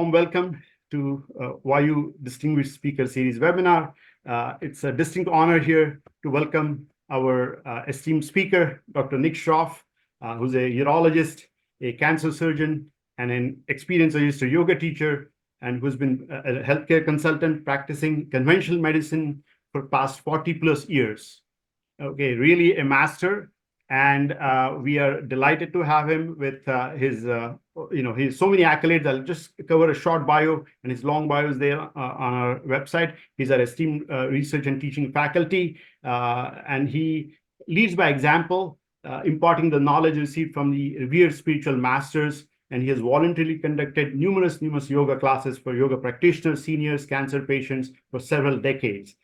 warm welcome to VaYU Distinguished Speaker Series webinar. It's a distinct honor here to welcome our esteemed speaker, Dr. Nick Schroff, who's a urologist, a cancer surgeon, and an experienced registered yoga teacher, and who's been a healthcare consultant practicing conventional medicine for past 40 plus years. Okay, really a master. And we are delighted to have him with his so many accolades. I'll just cover a short bio, and his long bio is there on our website. He's our esteemed research and teaching faculty, and he leads by example, imparting the knowledge received from the revered spiritual masters. And he has voluntarily conducted numerous yoga classes for yoga practitioners, seniors, cancer patients for several decades.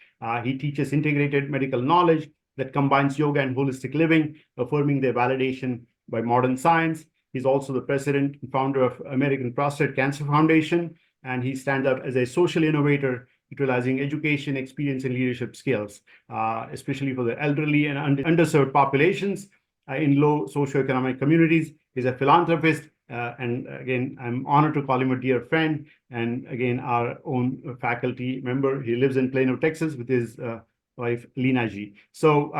He teaches integrated medical knowledge that combines yoga and holistic living, affirming their validation by modern science. He's also the president and founder of American Prostate Cancer Foundation, and he stands out as a social innovator, utilizing education, experience, and leadership skills, especially for the elderly and underserved populations in low socioeconomic communities. He's a philanthropist, and again, I'm honored to call him a dear friend, and again, our own faculty member. He lives in Plano, Texas, with his wife, Lina Ji. So,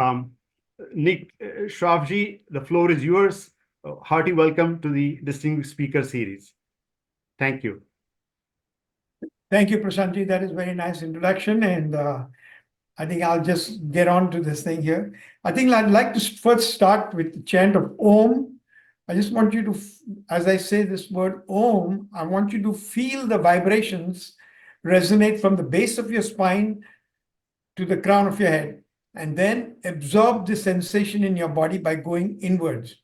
Nick Schroff Ji, the floor is yours. Hearty welcome to the Distinguished Speaker Series. Thank you. Thank you, Prashantji. That is a very nice introduction. And I think I'll just get on to this thing here. I think I'd like to first start with the chant of Om. I just want you to, as I say this word Om, I want you to feel the vibrations resonate from the base of your spine to the crown of your head, and then absorb the sensation in your body by going inwards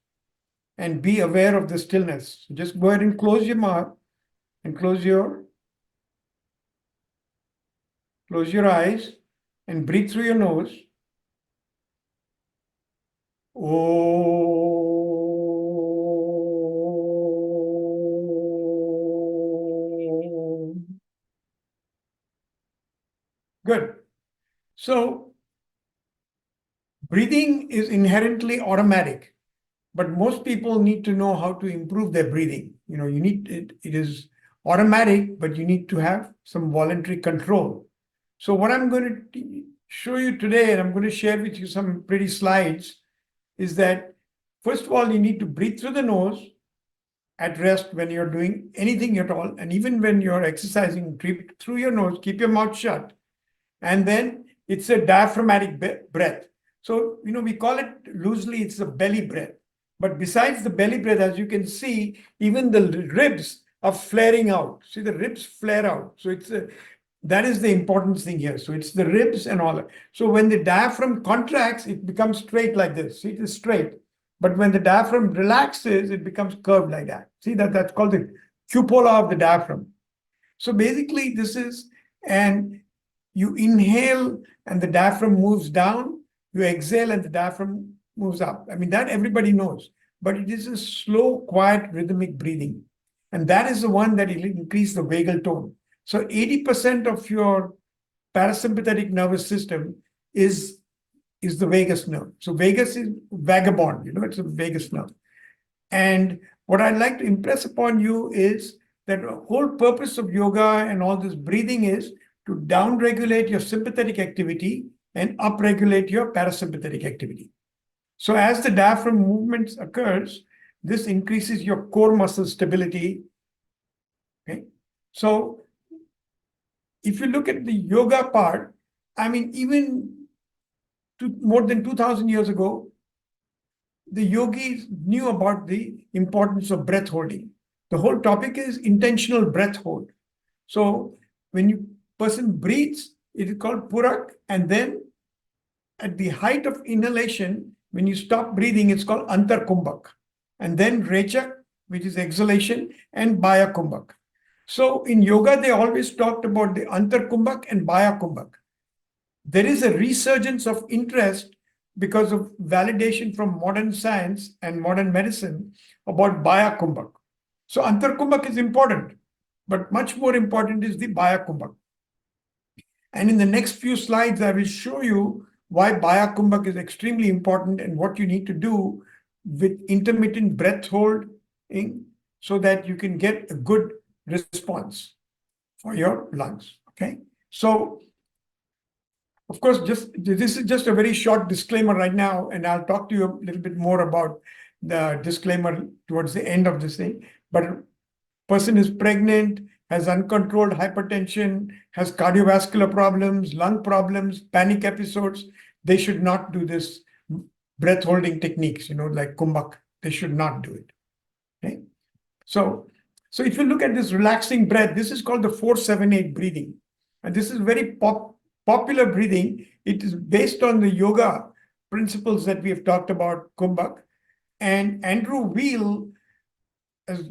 and be aware of the stillness. So just go ahead and close your mouth and close your eyes and breathe through your nose. Oh. Good. So breathing is inherently automatic, but most people need to know how to improve their breathing. It is automatic, but you need to have some voluntary control. So what I'm going to show you today, and I'm going to share with you some pretty slides, is that first of all, you need to breathe through the nose at rest when you're doing anything at all. And even when you're exercising, breathe through your nose, keep your mouth shut. And then it's a diaphragmatic breath. So, we call it loosely, it's a belly breath. But besides the belly breath, as you can see, even the ribs are flaring out. See, the ribs flare out. So that is the important thing here. So it's the ribs and all that. So when the diaphragm contracts, it becomes straight like this. See, it is straight. But when the diaphragm relaxes, it becomes curved like that. See, that's called the cupola of the diaphragm. So basically this is, and you inhale and the diaphragm moves down, you exhale and the diaphragm moves up. I mean, that everybody knows, but it is a slow, quiet, rhythmic breathing. And that is the one that will increase the vagal tone. So 80% of your parasympathetic nervous system is the vagus nerve. So vagus is vagabond, it's a vagus nerve. And what I'd like to impress upon you is that the whole purpose of yoga and all this breathing is to down-regulate your sympathetic activity and up-regulate your parasympathetic activity. So as the diaphragm movements occurs, this increases your core muscle stability. Okay. So if you look at the yoga part, I mean, even more than 2,000 years ago, the yogis knew about the importance of breath holding. The whole topic is intentional breath hold. So when person breathes, it is called purak, and then at the height of inhalation, when you stop breathing, it's called antar kumbhak, and then rechak, which is exhalation, and baya kumbhak. So in yoga, they always talked about the antar kumbhak and baya kumbhak. There is a resurgence of interest because of validation from modern science and modern medicine about baya kumbhak. So antar kumbhak is important, but much more important is the baya kumbhak. And in the next few slides, I will show you why baya kumbhak is extremely important and what you need to do with intermittent breath holding so that you can get a good response for your lungs. Okay. So, of course, this is just a very short disclaimer right now, and I'll talk to you a little bit more about the disclaimer towards the end of this thing. But a person is pregnant, has uncontrolled hypertension, has cardiovascular problems, lung problems, panic episodes, they should not do this breath holding techniques, like Kumbhaka. They should not do it. Okay. So if you look at this relaxing breath, this is called the 4-7-8 breathing. And this is very popular breathing. It is based on the yoga principles that we have talked about, Kumbhaka. And Andrew Weil has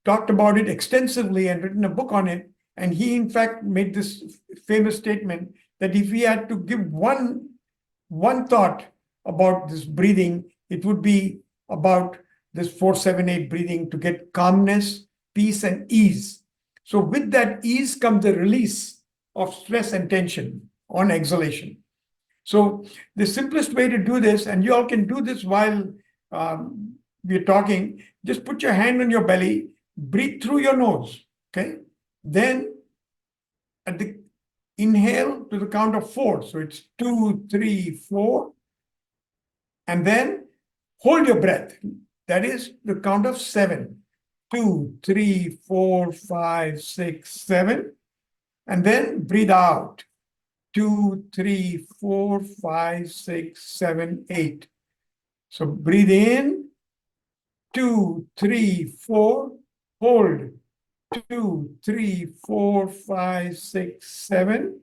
talked about it extensively and written a book on it. And he, in fact, made this famous statement that if he had to give one thought about this breathing, it would be about this 4-7-8 breathing to get calmness, peace, and ease. So with that ease comes the release of stress and tension on exhalation. So the simplest way to do this, and you all can do this while we're talking, just put your hand on your belly, breathe through your nose, okay? Then at the inhale to the count of 4. So it's 2, 3, 4. And then hold your breath. That is the count of 7. 2, 3, 4, 5, 6, 7. And then breathe out. 2, 3, 4, 5, 6, 7, 8. So breathe in. 2, 3, 4. Hold. 2, 3, 4, 5, 6, 7.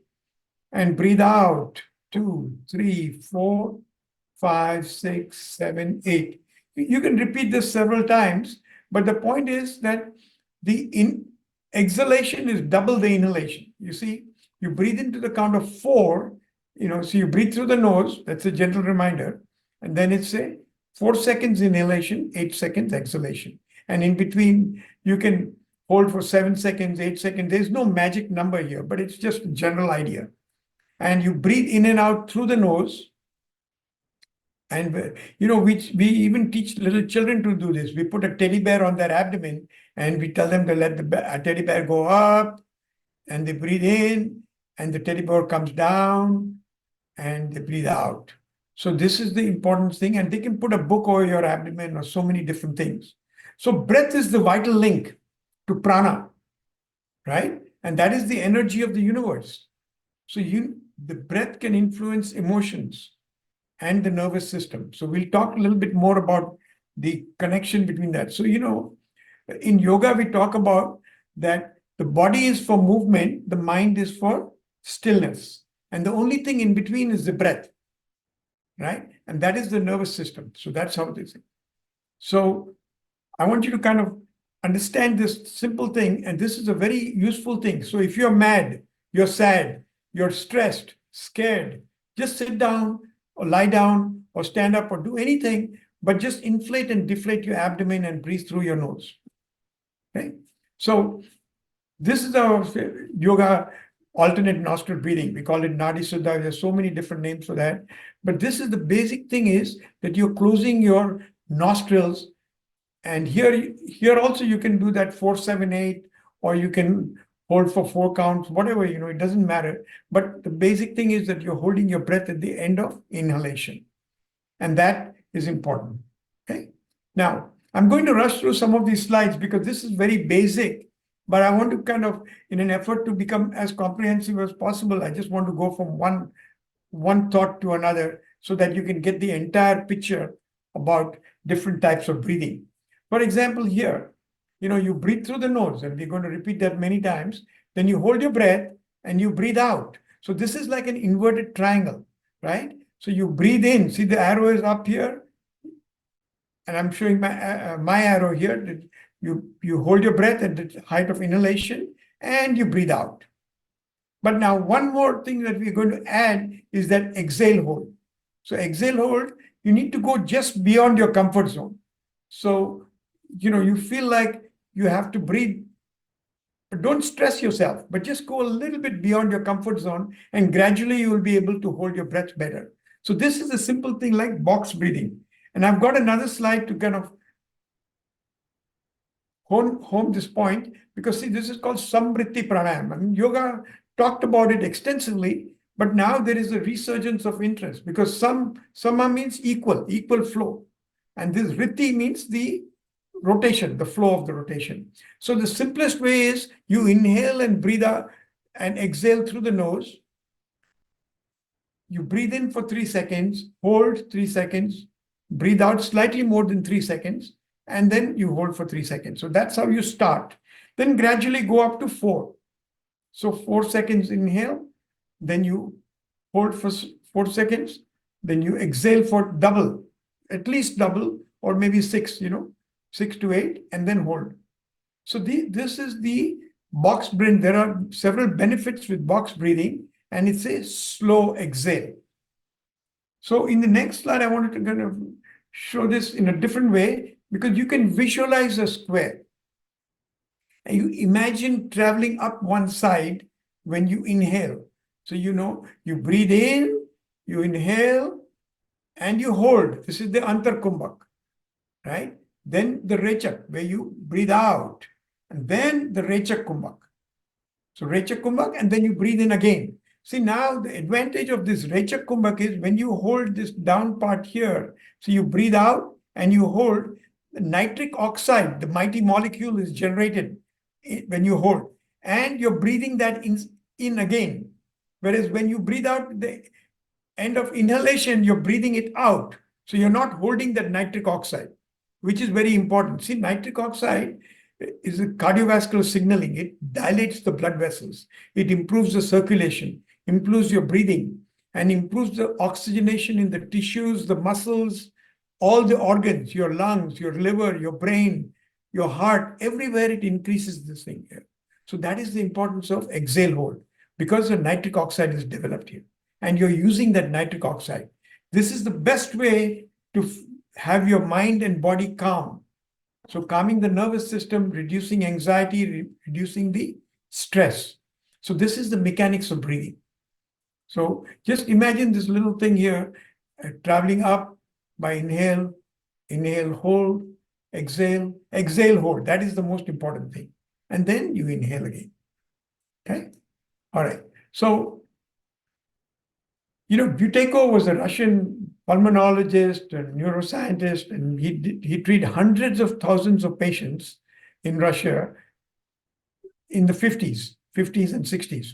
And breathe out. 2, 3, 4, 5, 6, 7, 8. You can repeat this several times, but the point is that the exhalation is double the inhalation. You see, you breathe into the count of 4, so you breathe through the nose. That's a gentle reminder. And then it's 4 seconds inhalation, 8 seconds exhalation. And in between, you can hold for 7 seconds, 8 seconds. There's no magic number here, but it's just a general idea. And you breathe in and out through the nose. And, we even teach little children to do this. We put a teddy bear on their abdomen and we tell them to let the teddy bear go up, and they breathe in and the teddy bear comes down and they breathe out. So this is the important thing. And they can put a book over your abdomen or so many different things. So breath is the vital link to prana, right? And that is the energy of the universe. So the breath can influence emotions and the nervous system. So we'll talk a little bit more about the connection between that. So, in yoga, we talk about that the body is for movement, the mind is for stillness. And the only thing in between is the breath, right? And that is the nervous system. So that's how it is. So I want you to kind of understand this simple thing. And this is a very useful thing. So if you're mad, you're sad, you're stressed, scared, just sit down, or lie down, or stand up, or do anything, but just inflate and deflate your abdomen and breathe through your nose. Okay? So this is our yoga alternate nostril breathing. We call it Nadi Suddha. There's so many different names for that. But this is the basic thing is that you're closing your nostrils. And here also you can do that 4-7-8, or you can hold for 4 counts, whatever, it doesn't matter. But the basic thing is that you're holding your breath at the end of inhalation. And that is important. Okay. Now, I'm going to rush through some of these slides because this is very basic, but I want to kind of, in an effort to become as comprehensive as possible, I just want to go from one thought to another so that you can get the entire picture about different types of breathing. For example, here, you breathe through the nose, and we're going to repeat that many times. Then you hold your breath and you breathe out. So this is like an inverted triangle, right? So you breathe in. See, the arrow is up here, and I'm showing my arrow here. You hold your breath at the height of inhalation, and you breathe out. But now one more thing that we're going to add is that exhale hold. So exhale hold, you need to go just beyond your comfort zone. So, you feel like you have to breathe, but don't stress yourself, but just go a little bit beyond your comfort zone, and gradually you will be able to hold your breath better. So this is a simple thing like box breathing. And I've got another slide to kind of home this point, because see, this is called samvriti pranayama. I mean, yoga talked about it extensively, but now there is a resurgence of interest because sama means equal flow. And this riti means the rotation, the flow of the rotation. So the simplest way is you inhale and breathe out and exhale through the nose. You breathe in for 3 seconds, hold 3 seconds, breathe out slightly more than 3 seconds, and then you hold for 3 seconds. So that's how you start. Then gradually go up to 4. So 4 seconds inhale, then you hold for 4 seconds, then you exhale for double, at least double, or maybe 6, 6 to 8, and then hold. So this is the box breathing. There are several benefits with box breathing, and it's a slow exhale. So in the next slide, I wanted to kind of show this in a different way, because you can visualize a square. And you imagine traveling up one side when you inhale. So you breathe in, you inhale, and you hold. This is the antar kumbhak, right? Then the rechak, where you breathe out, and then the rechak kumbhak. So rechak kumbhak, and then you breathe in again. See, now the advantage of this rechak kumbhak is when you hold this down part here, so you breathe out and you hold, the nitric oxide, the mighty molecule, is generated when you hold, and you're breathing that in again. Whereas when you breathe out, the end of inhalation, you're breathing it out. So you're not holding that nitric oxide, which is very important. See, nitric oxide is a cardiovascular signaling. It dilates the blood vessels. It improves the circulation, improves your breathing, and improves the oxygenation in the tissues, the muscles, all the organs, your lungs, your liver, your brain, your heart, everywhere it increases this thing here. So that is the importance of exhale hold, because the nitric oxide is developed here, and you're using that nitric oxide. This is the best way to have your mind and body calm. So calming the nervous system, reducing anxiety, reducing the stress. So this is the mechanics of breathing. So just imagine this little thing here, traveling up by inhale, hold, exhale, hold. That is the most important thing. And then you inhale again. Okay? All right. So, Buteyko was a Russian pulmonologist and neuroscientist, and he treated hundreds of thousands of patients in Russia in the 50s and 60s.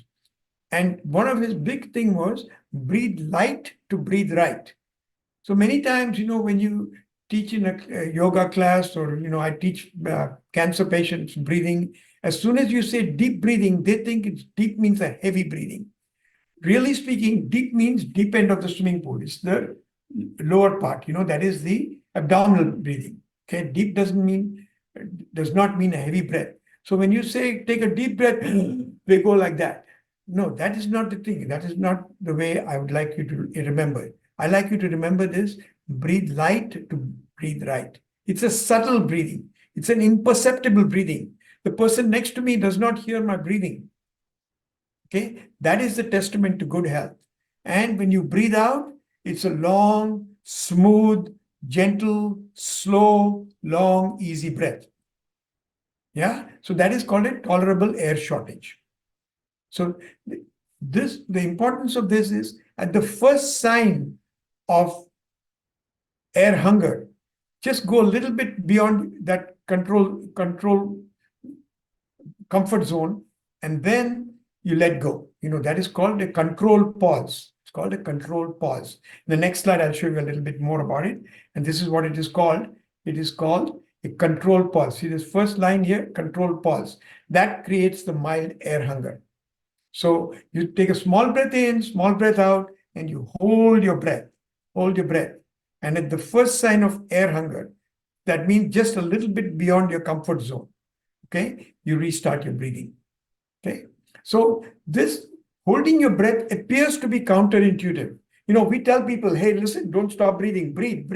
And one of his big thing was breathe light to breathe right. So many times, when you teach in a yoga class, or, I teach cancer patients breathing, as soon as you say deep breathing, they think it's deep means a heavy breathing. Really speaking, deep means deep end of the swimming pool. It's the lower part, that is the abdominal breathing. Okay, deep does not mean a heavy breath. So when you say take a deep breath, they go like that. No, that is not the thing. That is not the way I would like you to remember it. I like you to remember this: breathe light to breathe right. It's a subtle breathing. It's an imperceptible breathing. The person next to me does not hear my breathing. Okay, that is the testament to good health. And when you breathe out, it's a long, smooth, gentle, slow, long, easy breath. Yeah, so that is called a tolerable air shortage. So the importance of this is, at the first sign of air hunger, just go a little bit beyond that control comfort zone, and then you let go. That is called a control pause. It's called a control pause. In the next slide, I'll show you a little bit more about it. And this is what it is called. It is called a control pause. See this first line here, control pause. That creates the mild air hunger. So you take a small breath in, small breath out, and you hold your breath. Hold your breath. And at the first sign of air hunger, that means just a little bit beyond your comfort zone. Okay, you restart your breathing. Okay, so this holding your breath appears to be counterintuitive. We tell people, hey, listen, don't stop breathing, breathe.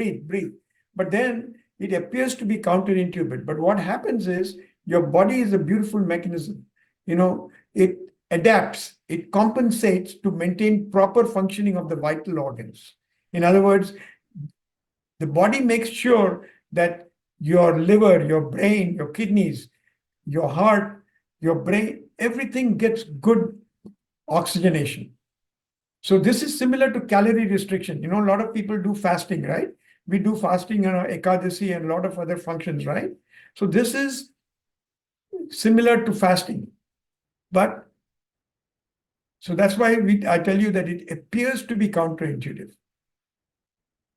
But then it appears to be counterintuitive. But what happens is your body is a beautiful mechanism. It adapts, it compensates to maintain proper functioning of the vital organs. In other words, the body makes sure that your liver, your brain, your kidneys, your heart, your brain, everything gets good oxygenation. So this is similar to calorie restriction. A lot of people do fasting, right? We do fasting on Ekadasi and a lot of other functions, right? So this is similar to fasting. But so that's why I tell you that it appears to be counterintuitive.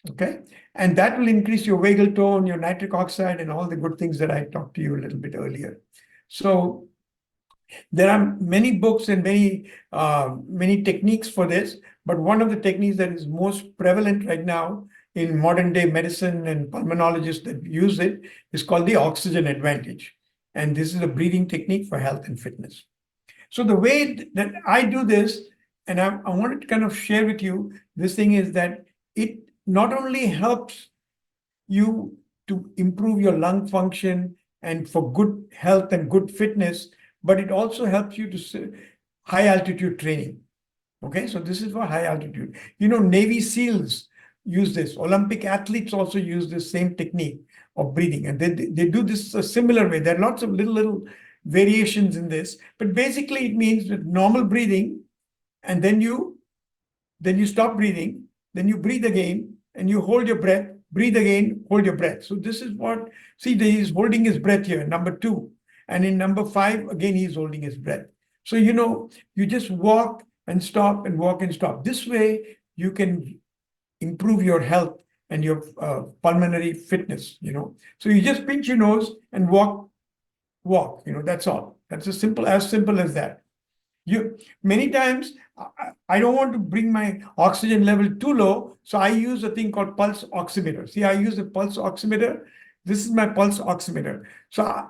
Okay. And that will increase your vagal tone, your nitric oxide, and all the good things that I talked to you a little bit earlier. So there are many books and many techniques for this, but one of the techniques that is most prevalent right now in modern day medicine and pulmonologists that use it is called the oxygen advantage. And this is a breathing technique for health and fitness. So the way that I do this, and I wanted to kind of share with you, this thing is that it not only helps you to improve your lung function and for good health and good fitness, but it also helps you to high altitude training. Okay, so this is for high altitude. Navy SEALs use this. Olympic athletes also use this same technique of breathing, and they do this a similar way. There are lots of little variations in this, but basically it means that normal breathing, and then you stop breathing, then you breathe again, and you hold your breath, breathe again, hold your breath. So this is what, see, he's holding his breath here, number 2. And in number 5, again, he's holding his breath. So, you just walk and stop and walk and stop. This way, you can improve your health and your pulmonary fitness, So you just pinch your nose and walk, that's all. That's as simple as that. Many times I don't want to bring my oxygen level too low, so I use a thing called pulse oximeter. See, I use a pulse oximeter. This is my pulse oximeter. So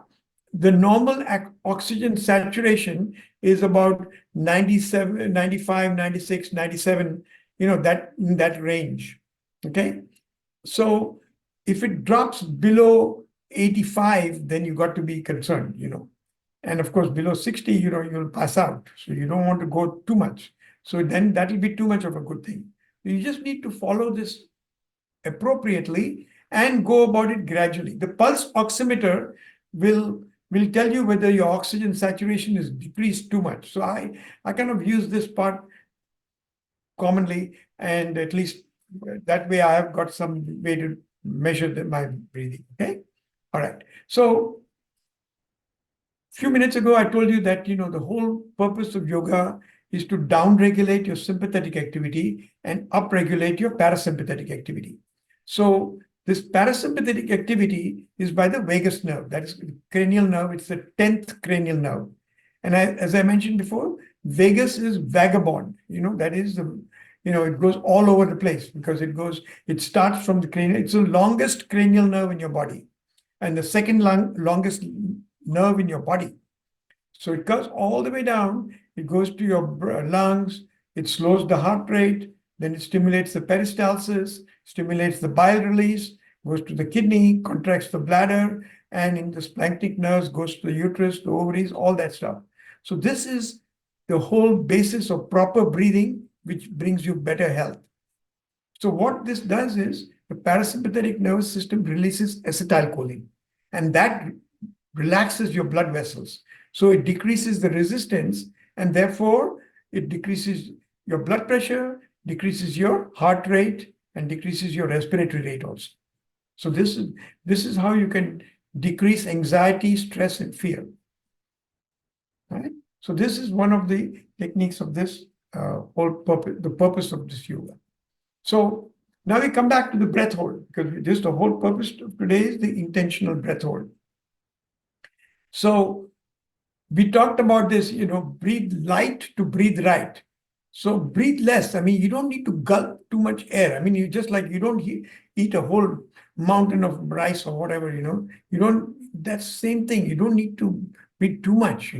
the normal oxygen saturation is about 97, 95, 96, 97, that range. Okay. So if it drops below 85, then you got to be concerned, And of course, below 60, you'll pass out. So you don't want to go too much. So then that will be too much of a good thing. You just need to follow this appropriately and go about it gradually. The pulse oximeter will tell you whether your oxygen saturation is decreased too much. So I kind of use this part commonly, and at least that way I have got some way to measure my breathing. Okay. All right. So few minutes ago, I told you that, the whole purpose of yoga is to down-regulate your sympathetic activity and up-regulate your parasympathetic activity. So this parasympathetic activity is by the vagus nerve. That is the cranial nerve. It's the 10th cranial nerve. And as I mentioned before, vagus is vagabond. That is it goes all over the place because it starts from the cranial. It's the longest cranial nerve in your body and the second longest nerve in your body. So it goes all the way down. It goes to your lungs. It slows the heart rate. Then it stimulates the peristalsis, stimulates the bile release, goes to the kidney, contracts the bladder, and in the splanchnic nerves goes to the uterus, the ovaries, all that stuff. So this is the whole basis of proper breathing, which brings you better health. So what this does is the parasympathetic nervous system releases acetylcholine, and that relaxes your blood vessels. So it decreases the resistance, and therefore it decreases your blood pressure, decreases your heart rate, and decreases your respiratory rate also. So this is how you can decrease anxiety, stress, and fear. Right? So this is one of the techniques of this whole purpose, the purpose of this yoga. So now we come back to the breath hold, because the whole purpose of today is the intentional breath hold. So we talked about this, breathe light to breathe right. So breathe less. You don't need to gulp too much air. You just you don't eat a whole mountain of rice or whatever, that's the same thing. You don't need to breathe too much,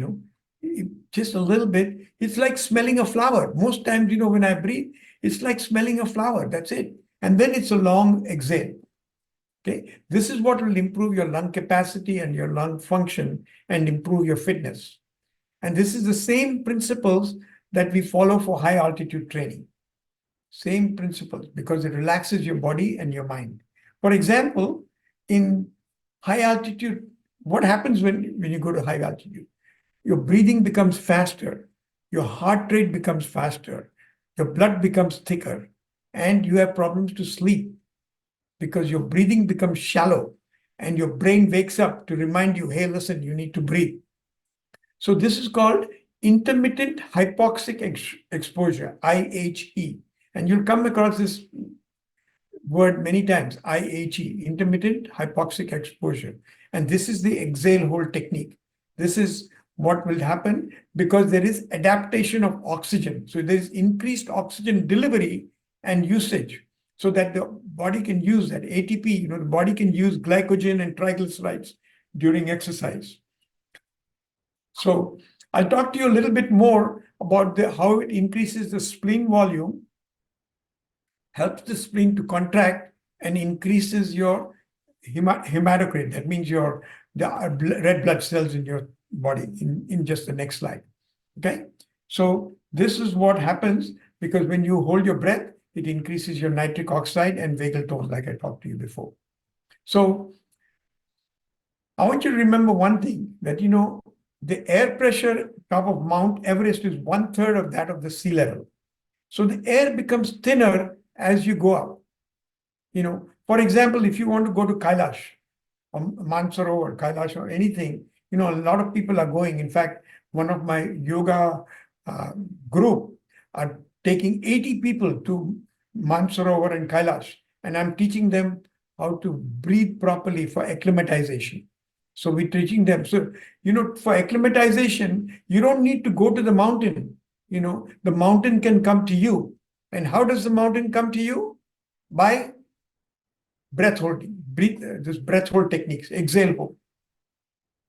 just a little bit. It's like smelling a flower. Most times, when I breathe, it's like smelling a flower. That's it. And then it's a long exhale. Okay, this is what will improve your lung capacity and your lung function and improve your fitness. And this is the same principles that we follow for high altitude training. Same principles, because it relaxes your body and your mind. For example, in high altitude, what happens when you go to high altitude? Your breathing becomes faster, your heart rate becomes faster, your blood becomes thicker, and you have problems to sleep because your breathing becomes shallow and your brain wakes up to remind you, hey, listen, you need to breathe. So this is called intermittent hypoxic exposure, IHE. And you'll come across this word many times, IHE, intermittent hypoxic exposure. And this is the exhale hold technique. This is what will happen because there is adaptation of oxygen. So there is increased oxygen delivery and usage so that the body can use that ATP, the body can use glycogen and triglycerides during exercise. So I'll talk to you a little bit more about how it increases the spleen volume, helps the spleen to contract, and increases your hematocrit. That means the red blood cells in your body in just the next slide. Okay. So this is what happens because when you hold your breath, it increases your nitric oxide and vagal tone, like I talked to you before. So I want you to remember one thing that, the air pressure top of Mount Everest is 1/3 of that of the sea level. So the air becomes thinner as you go up. For example, if you want to go to Kailash, or Mansarovar, Kailash, or anything, a lot of people are going. In fact, one of my yoga group are taking 80 people to Mansarovar and Kailash, and I'm teaching them how to breathe properly for acclimatization. So we're teaching them. So, for acclimatization, you don't need to go to the mountain. The mountain can come to you. And how does the mountain come to you? By breath holding, this breath hold techniques, exhale hold,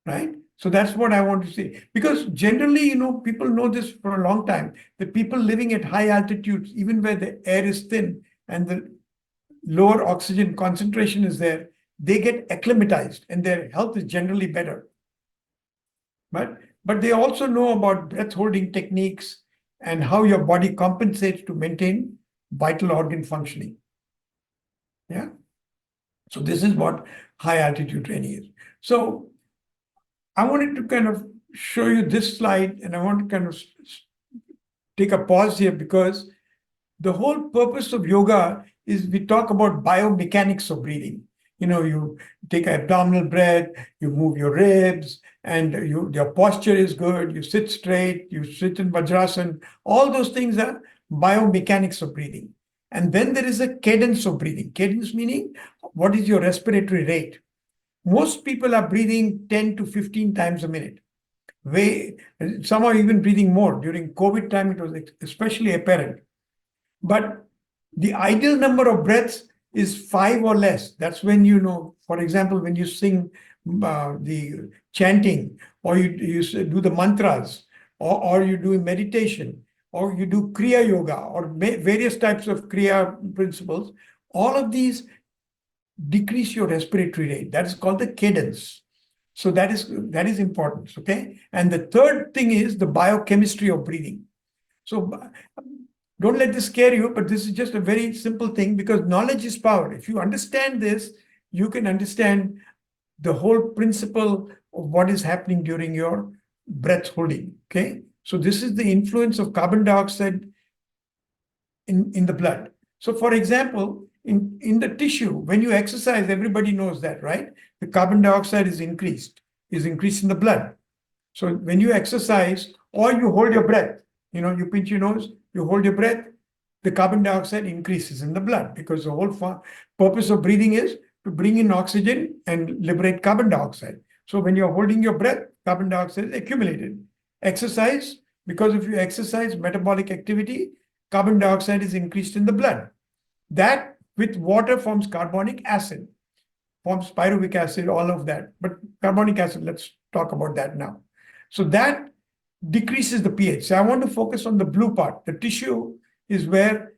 right? So that's what I want to say. Because generally, people know this for a long time, that people living at high altitudes, even where the air is thin and the lower oxygen concentration is there, they get acclimatized and their health is generally better. But they also know about breath holding techniques and how your body compensates to maintain vital organ functioning. Yeah. So this is what high altitude training is. So I wanted to kind of show you this slide, and I want to kind of take a pause here because the whole purpose of yoga is we talk about biomechanics of breathing. You take abdominal breath, you move your ribs, and your posture is good. You sit straight, you sit in Vajrasana. All those things are biomechanics of breathing. And then there is a cadence of breathing. Cadence meaning, what is your respiratory rate? Most people are breathing 10 to 15 times a minute. Some are even breathing more. During COVID time, it was especially apparent. But the ideal number of breaths is 5 or less. That's when for example, when you sing the chanting, or you do the mantras, or you do meditation, or you do Kriya Yoga, or various types of Kriya principles, all of these decrease your respiratory rate. That is called the cadence. So that is important, okay? And the third thing is the biochemistry of breathing. So don't let this scare you, but this is just a very simple thing because knowledge is power. If you understand this, you can understand the whole principle of what is happening during your breath holding, okay? So this is the influence of carbon dioxide in the blood. So for example, in the tissue, when you exercise, everybody knows that, right? The carbon dioxide is increased in the blood. So when you exercise or you hold your breath, you pinch your nose, you hold your breath, the carbon dioxide increases in the blood because the whole purpose of breathing is to bring in oxygen and liberate carbon dioxide. So when you're holding your breath, carbon dioxide is accumulated. Exercise, because if you exercise, metabolic activity, carbon dioxide is increased in the blood. That with water forms carbonic acid, forms pyruvic acid, all of that. But carbonic acid, let's talk about that now. So that decreases the pH. So I want to focus on the blue part. The tissue is where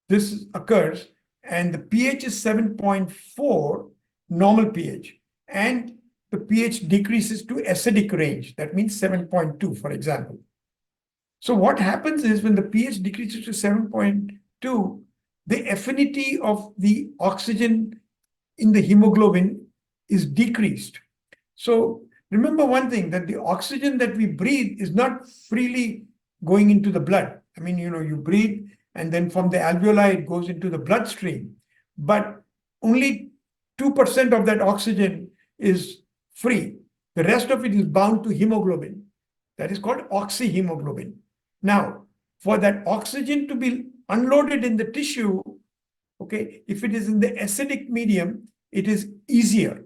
this occurs, and the pH is 7.4, normal pH. And the pH decreases to acidic range. That means 7.2, for example. So what happens is when the pH decreases to 7.2, the affinity of the oxygen in the hemoglobin is decreased. So remember one thing, that the oxygen that we breathe is not freely going into the blood. I mean, you breathe and then from the alveoli it goes into the bloodstream, but only 2% of that oxygen is free. The rest of it is bound to hemoglobin. That is called oxyhemoglobin. Now, for that oxygen to be unloaded in the tissue, okay, if it is in the acidic medium, it is easier.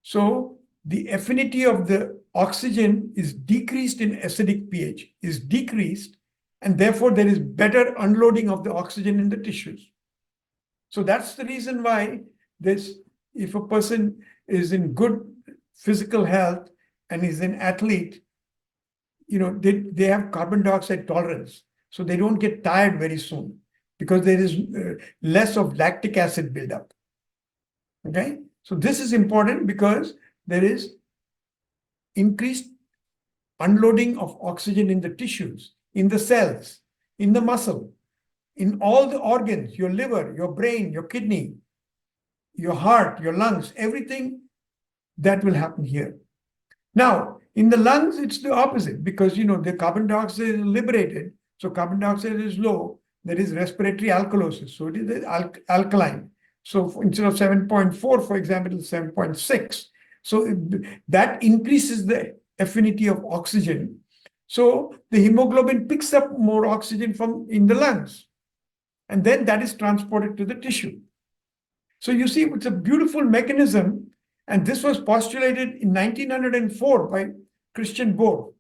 So the affinity of the oxygen is decreased in acidic pH, is decreased, and therefore there is better unloading of the oxygen in the tissues. So that's the reason why if a person is in good physical health and is an athlete, they have carbon dioxide tolerance. So they don't get tired very soon because there is less of lactic acid buildup. Okay? So this is important because there is increased unloading of oxygen in the tissues, in the cells, in the muscle, in all the organs, your liver, your brain, your kidney, your heart, your lungs, everything that will happen here. Now, in the lungs, it's the opposite because, the carbon dioxide is liberated. So carbon dioxide is low. There is respiratory alkalosis. So it is alkaline. So instead of 7.4, for example, it's 7.6. So that increases the affinity of oxygen. So the hemoglobin picks up more oxygen from in the lungs. And then that is transported to the tissue. So you see, it's a beautiful mechanism. And this was postulated in 1904 by Christian Bohr.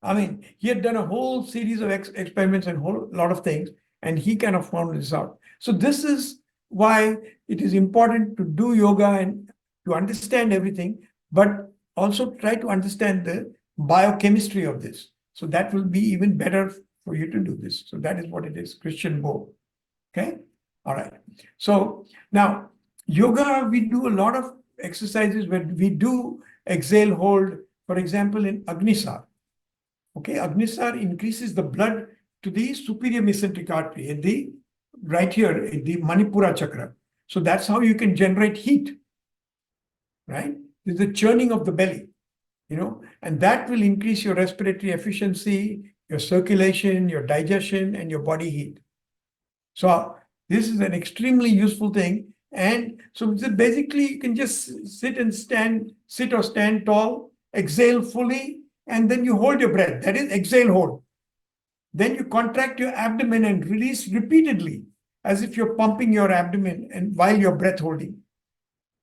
I mean, he had done a whole series of experiments and a whole lot of things, and he kind of found this out. So this is why it is important to do yoga and to understand everything, but also try to understand the biochemistry of this. So that will be even better for you to do this. So that is what it is, Christian Bohr. Okay? All right. So now, yoga, we do a lot of exercises where we do exhale, hold, for example, in Agnisar. Okay, Agnisar increases the blood to the superior mesenteric artery at right here in the Manipura chakra. So that's how you can generate heat, right? There's the churning of the belly, and that will increase your respiratory efficiency, your circulation, your digestion, and your body heat. So this is an extremely useful thing. And so basically you can just sit or stand tall, exhale fully, and then you hold your breath. That is exhale, hold. Then you contract your abdomen and release repeatedly as if you're pumping your abdomen and while you're breath holding.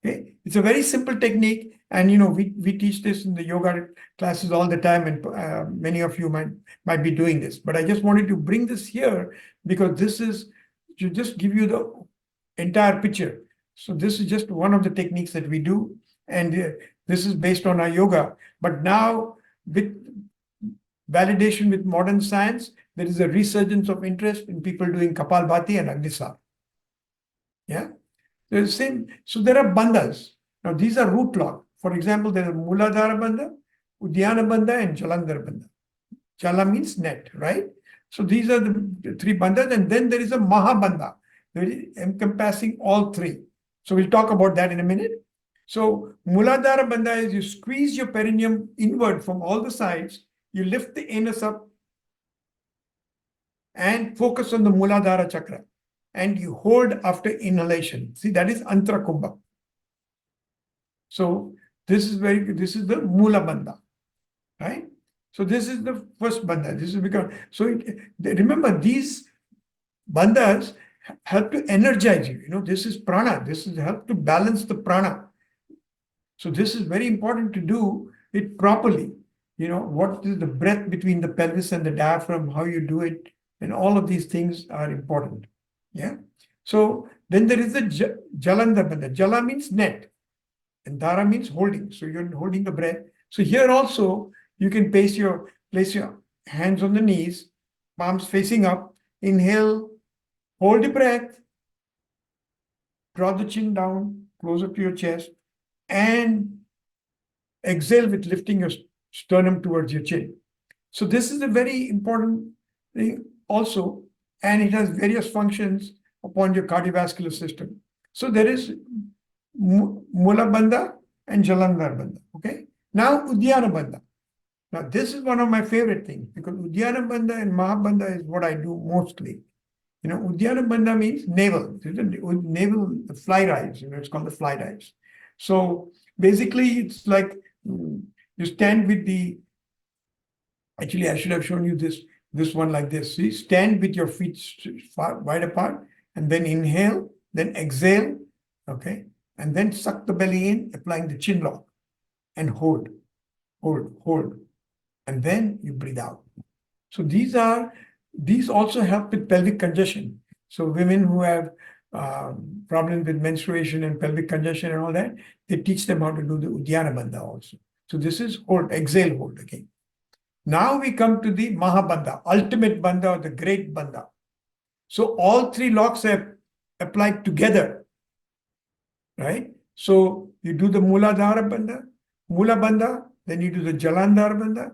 Okay, it's a very simple technique, and we teach this in the yoga classes all the time, and many of you might be doing this. But I just wanted to bring this here because this is to just give you the entire picture. So this is just one of the techniques that we do, and this is based on our yoga. But now, with validation with modern science, there is a resurgence of interest in people doing Kapalbhati and Agnisar. Yeah, they're the same. So there are bandhas. Now these are root lock. For example, there is Muladhara bandha, Udyana bandha, and Jalandhar bandha. Jala means net, right? So these are the three bandhas, and then there is a Mahabandha, encompassing all three. So we'll talk about that in a minute. So Muladhara bandha is you squeeze your perineum inward from all the sides, you lift the anus up and focus on the Muladhara chakra, and you hold after inhalation. See, that is Antara Kumbhaka. So this is the Mula bandha, right? So this is the first bandha. This is because remember, these bandhas help to energize you. This is prana. This is help to balance the prana. So this is very important to do it properly. What is the breath between the pelvis and the diaphragm, how you do it, and all of these things are important. Yeah. So then there is the Jalandhar bandha. Jala means net, and Dhara means holding. So you're holding the breath. So here also you can place your hands on the knees, palms facing up. Inhale, hold the breath, draw the chin down, closer to your chest, and exhale with lifting your sternum towards your chin. So this is a very important thing also, and it has various functions upon your cardiovascular system. So there is Mula Bandha and Jalandhar Bandha. Okay. Now Udyana Bandha. Now this is one of my favorite things because Udyana Bandha and Mahabandha is what I do mostly. Udyana Bandha means navel. Navel fly dives. It's called the fly dives. So basically, it's like you stand with the. Actually, I should have shown you this one like this. See, stand with your feet wide apart, and then inhale, then exhale, okay, and then suck the belly in, applying the chin lock, and hold, and then you breathe out. So these also help with pelvic congestion. So women who have problems with menstruation and pelvic congestion and all that, they teach them how to do the Udyana Bandha also. So this is hold, exhale, hold again. Now we come to the Mahabandha, ultimate Bandha or the great Bandha. So all three locks are applied together, right? So you do the Mula Bandha, then you do the Jalandhar Bandha,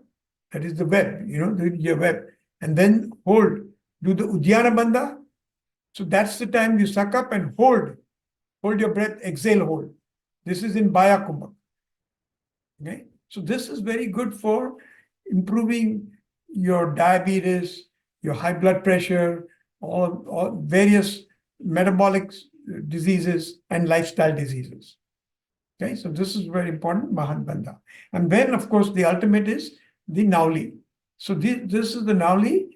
that is the web, your web, and then hold, do the Udyana Bandha. So that's the time you suck up and hold your breath, exhale, hold. This is in Baya Kumbhaka. Okay, so this is very good for improving your diabetes, your high blood pressure, all various metabolic diseases and lifestyle diseases. Okay, so this is very important, Mahabandha. And then, of course, the ultimate is the Nauli. So this is the Nauli.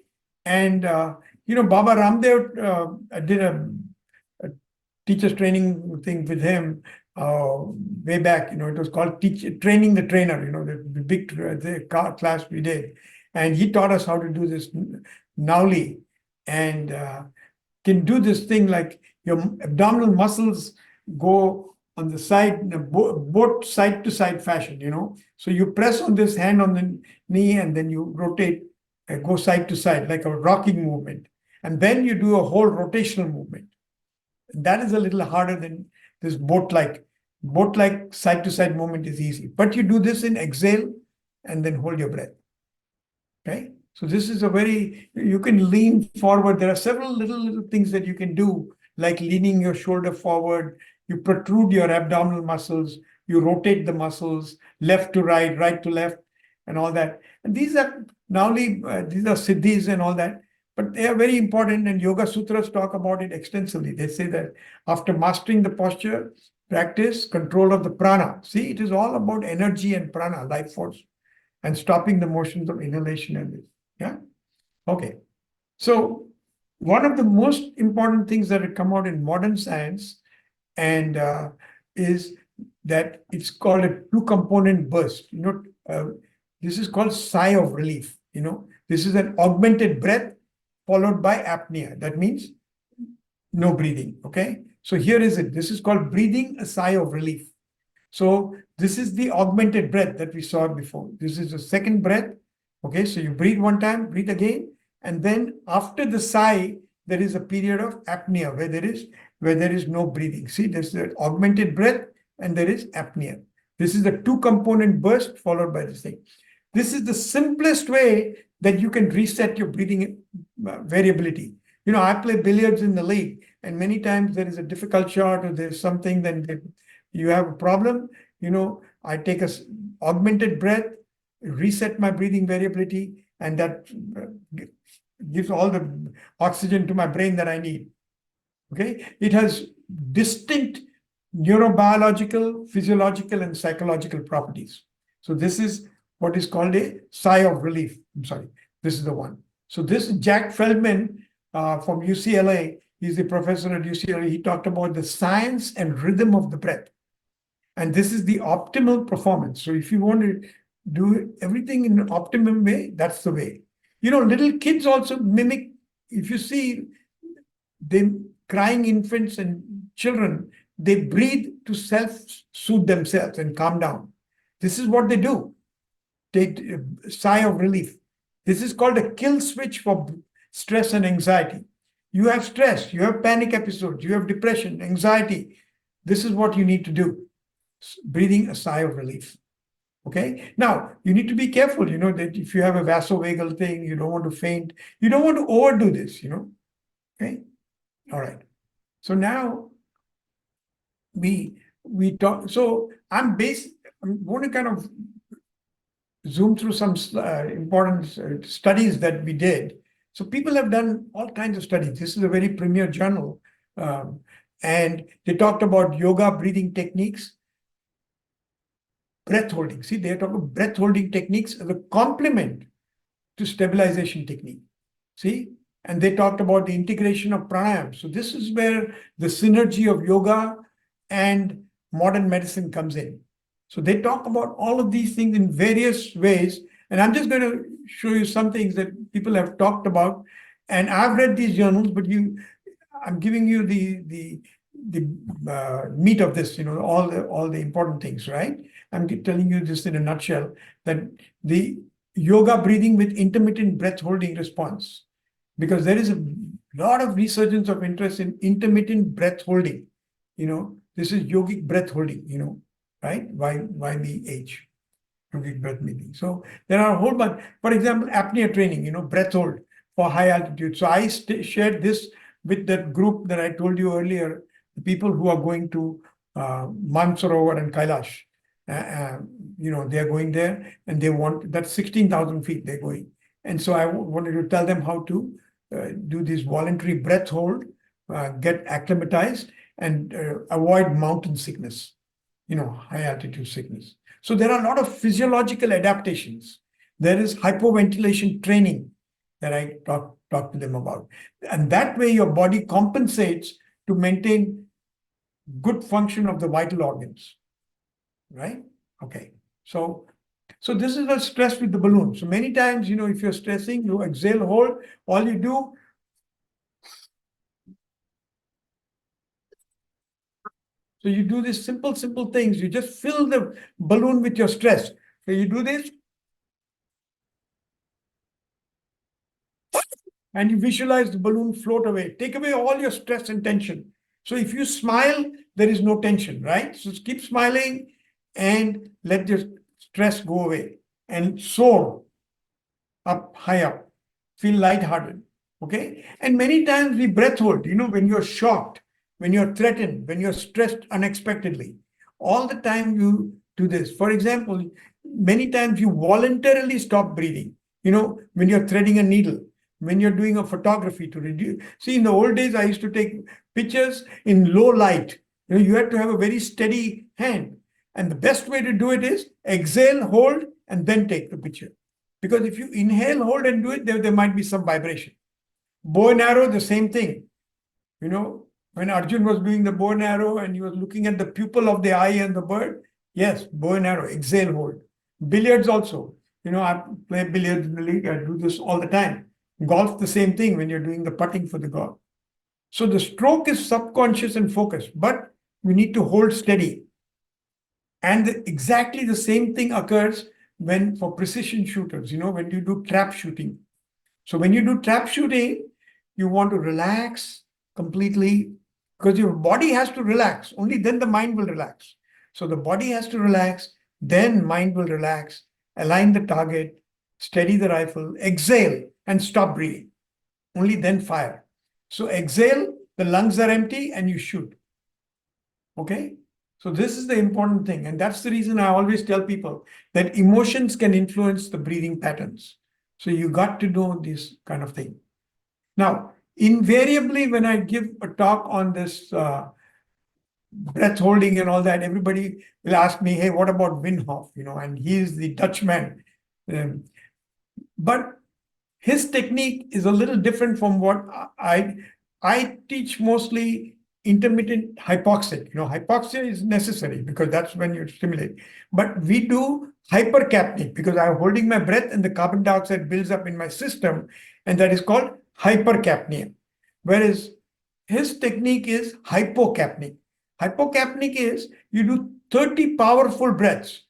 And, Baba Ramdev, I did a teacher's training thing with him way back. It was called Training the Trainer, the big class we did. And he taught us how to do this Nauli and can do this thing like your abdominal muscles go on the side, both side to side fashion, So you press on this hand on the knee and then you rotate, go side to side like a rocking movement. And then you do a whole rotational movement. That is a little harder than this boat-like side to side movement is easy. But you do this in exhale and then hold your breath. Okay. So this is you can lean forward. There are several little things that you can do, like leaning your shoulder forward. You protrude your abdominal muscles. You rotate the muscles left to right, right to left, and all that. And these are these are siddhis and all that, but they are very important. And Yoga Sutras talk about it extensively. They say that after mastering the posture, practice control of the prana. See, it is all about energy and prana, life force, and stopping the motions of inhalation and this. Yeah. Okay. So one of the most important things that have come out in modern science and is that it's called a two-component burst. This is called sigh of relief. This is an augmented breath followed by apnea. That means no breathing. Okay. So here is it. This is called breathing a sigh of relief. So this is the augmented breath that we saw before. This is the second breath. Okay. So you breathe one time, breathe again. And then after the sigh, there is a period of apnea where there is no breathing. See, there's the augmented breath and there is apnea. This is the two-component burst followed by this thing. This is the simplest way that you can reset your breathing variability. I play billiards in the league, and many times there is a difficult shot or there's something, then you have a problem. I take a augmented breath, reset my breathing variability, and that gives all the oxygen to my brain that I need. Okay, it has distinct neurobiological, physiological, and psychological properties. So this is what is called a sigh of relief. I'm sorry, this is the one. So this Jack Feldman from UCLA, he's the professor at UCLA. He talked about the science and rhythm of the breath. And this is the optimal performance. So if you want to do everything in an optimum way, that's the way. Little kids also mimic. If you see them crying infants and children, they breathe to self-soothe themselves and calm down. This is what they do. Take a sigh of relief. This is called a kill switch for stress and anxiety. You have stress, you have panic episodes, you have depression, anxiety. This is what you need to do. Breathing a sigh of relief. Okay. Now, you need to be careful, that if you have a vasovagal thing, you don't want to faint. You don't want to overdo this, Okay. All right. So now we we talk. So I'm going to kind of zoom through some important studies that we did. So people have done all kinds of studies. This is a very premier journal. And they talked about yoga breathing techniques, breath holding. See, they're talking about breath holding techniques as a complement to stabilization technique. See, and they talked about the integration of pranayama. So this is where the synergy of yoga and modern medicine comes in. So they talk about all of these things in various ways. And I'm just going to show you some things that people have talked about. And I've read these journals, but I'm giving you the meat of this, all the important things, right? I'm telling you this in a nutshell, that the yoga breathing with intermittent breath holding response, because there is a lot of resurgence of interest in intermittent breath holding. This is yogic breath holding, right? YBH, yogic breath holding. So there are a whole bunch. For example, apnea training, breath hold for high altitude. So I shared this with that group that I told you earlier, the people who are going to Mansarovar and Kailash. They are going there and they want, that's 16,000 feet they're going. And so I wanted to tell them how to do this voluntary breath hold, get acclimatized, and avoid mountain sickness, high altitude sickness. So there are a lot of physiological adaptations. There is hypoventilation training that I talk to them about. And that way your body compensates to maintain good function of the vital organs, right? Okay. So this is the stress with the balloon. So many times, if you're stressing, you exhale, hold, all you do. So you do these simple things. You just fill the balloon with your stress. So you do this. And you visualize the balloon float away. Take away all your stress and tension. So if you smile, there is no tension, right? So keep smiling and let your stress go away and soar up, high up. Feel lighthearted, okay? And many times we breath hold, when you're shocked, when you're threatened, when you're stressed unexpectedly. All the time you do this. For example, many times you voluntarily stop breathing, when you're threading a needle, when you're doing a photography to reduce. See, in the old days, I used to take pictures in low light. You had to have a very steady hand. And the best way to do it is exhale, hold, and then take the picture. Because if you inhale, hold, and do it, there might be some vibration. Bow and arrow, the same thing. When Arjun was doing the bow and arrow and he was looking at the pupil of the eye and the bird, yes, bow and arrow, exhale, hold. Billiards also. I play billiards in the league. I do this all the time. Golf, the same thing when you're doing the putting for the golf. So the stroke is subconscious and focused, but we need to hold steady. And exactly the same thing occurs for precision shooters, when you do trap shooting. So when you do trap shooting, you want to relax completely, because your body has to relax. Only then the mind will relax. So the body has to relax, then mind will relax, align the target, steady the rifle, exhale, and stop breathing. Only then fire. So exhale, the lungs are empty, and you shoot. Okay? So this is the important thing. And that's the reason I always tell people that emotions can influence the breathing patterns. So you got to know this kind of thing. Now, invariably, when I give a talk on this breath holding and all that, everybody will ask me, hey, what about Wim Hof? And he is the Dutchman. But his technique is a little different from what I teach. Mostly intermittent hypoxia. Hypoxia is necessary because that's when you stimulate. But we do hypercapnic because I'm holding my breath and the carbon dioxide builds up in my system, and that is called hypercapnia. Whereas his technique is hypocapnic. Hypocapnic is you do 30 powerful breaths.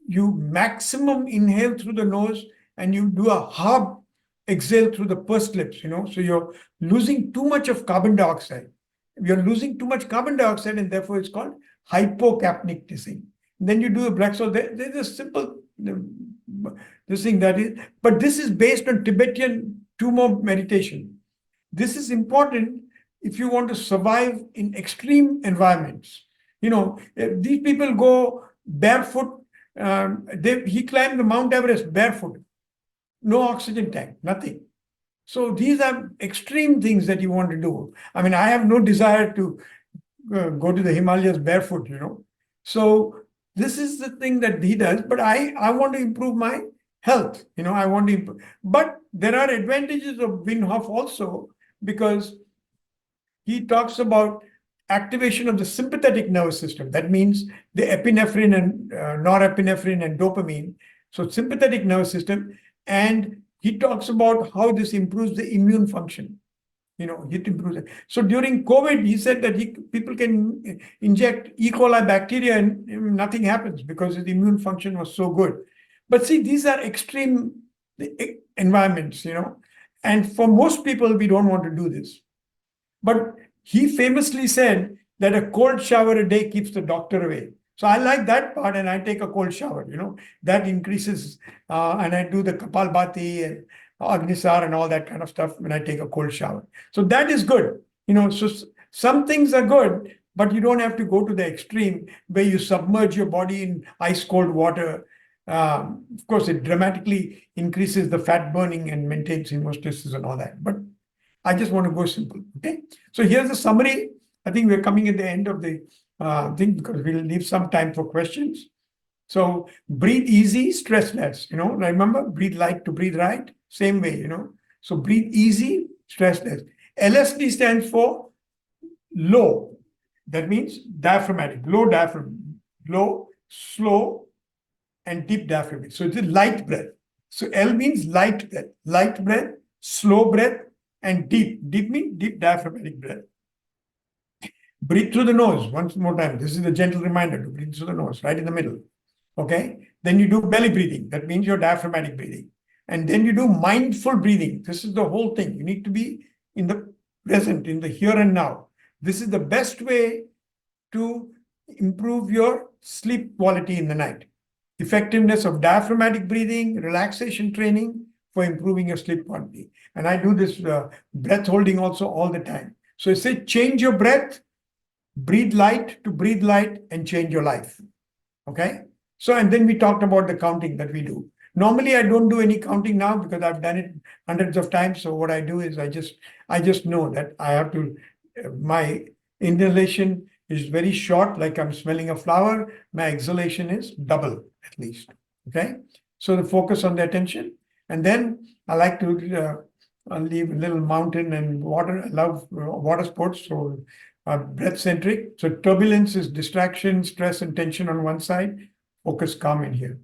You maximum inhale through the nose and you do a half exhale through the pursed lips, so you're losing too much of carbon dioxide. You're losing too much carbon dioxide, and therefore it's called hypocapnic breathing. Then you do a black. So there's a simple this thing that is, but this is based on Tibetan tumor meditation. This is important if you want to survive in extreme environments. These people go barefoot. He climbed the Mount Everest barefoot, no oxygen tank, nothing. So these are extreme things that you want to do. I mean, I have no desire to go to the Himalayas barefoot. So this is the thing that he does. But I want to improve my health. I want to improve. But there are advantages of Wim Hof also, because he talks about activation of the sympathetic nervous system. That means the epinephrine and norepinephrine and dopamine. So sympathetic nervous system. And he talks about how this improves the immune function. It improves it. So during COVID, he said that people can inject E. coli bacteria and nothing happens because his immune function was so good. But see, these are extreme environments, and for most people, we don't want to do this. But he famously said that a cold shower a day keeps the doctor away. So I like that part, and I take a cold shower, that increases, and I do the Kapalbhati and Agnisar and all that kind of stuff when I take a cold shower. So that is good. So some things are good, but you don't have to go to the extreme where you submerge your body in ice cold water. Of course, it dramatically increases the fat burning and maintains hemostasis and all that. But I just want to go simple. Okay. So here's the summary. I think we're coming at the end of the thing, because we'll leave some time for questions. So breathe easy, stress less. Remember, breathe light to breathe right. Same way, So breathe easy, stress less. LSD stands for low. That means diaphragmatic, low diaphragm, low, slow, and deep diaphragmatic. So it's a light breath. So L means light breath, slow breath, and deep. Deep means deep diaphragmatic breath. Breathe through the nose once more time. This is a gentle reminder to breathe through the nose, right in the middle. Okay. Then you do belly breathing. That means your diaphragmatic breathing. And then you do mindful breathing. This is the whole thing. You need to be in the present, in the here and now. This is the best way to improve your sleep quality in the night. Effectiveness of diaphragmatic breathing, relaxation training for improving your sleep quality. And I do this breath holding also all the time. So I say, change your breath, breathe light to breathe light, and change your life. Okay. So, and then we talked about the counting that we do. Normally, I don't do any counting now because I've done it hundreds of times. So what I do is I just know that I have to, my inhalation is very short, like I'm smelling a flower. My exhalation is double at least. Okay. So the focus on the attention. And then I like to leave a little mountain and water. I love water sports. So breath centric. So turbulence is distraction, stress, and tension on one side. Focus, calm in here.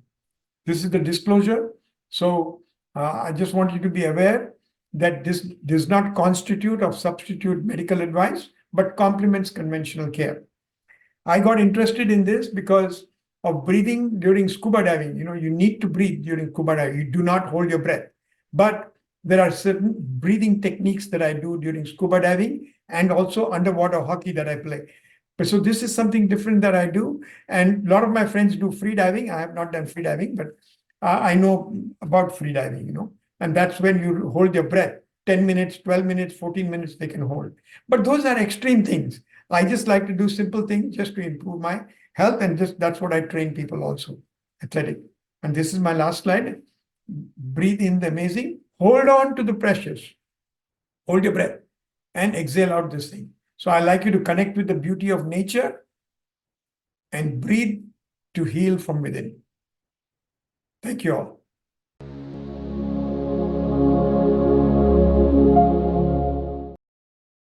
This is the disclosure. So I just want you to be aware that this does not constitute or substitute medical advice, but complements conventional care. I got interested in this because of breathing during scuba diving. You need to breathe during scuba diving. You do not hold your breath. But there are certain breathing techniques that I do during scuba diving and also underwater hockey that I play. So this is something different that I do. And a lot of my friends do free diving. I have not done free diving, but I know about free diving, and that's when you hold your breath. 10 minutes, 12 minutes, 14 minutes, they can hold. But those are extreme things. I just like to do simple things just to improve my health. And that's what I train people also, athletic. And this is my last slide. Breathe in the amazing. Hold on to the precious. Hold your breath and exhale out this thing. So I like you to connect with the beauty of nature and breathe to heal from within. Thank you all.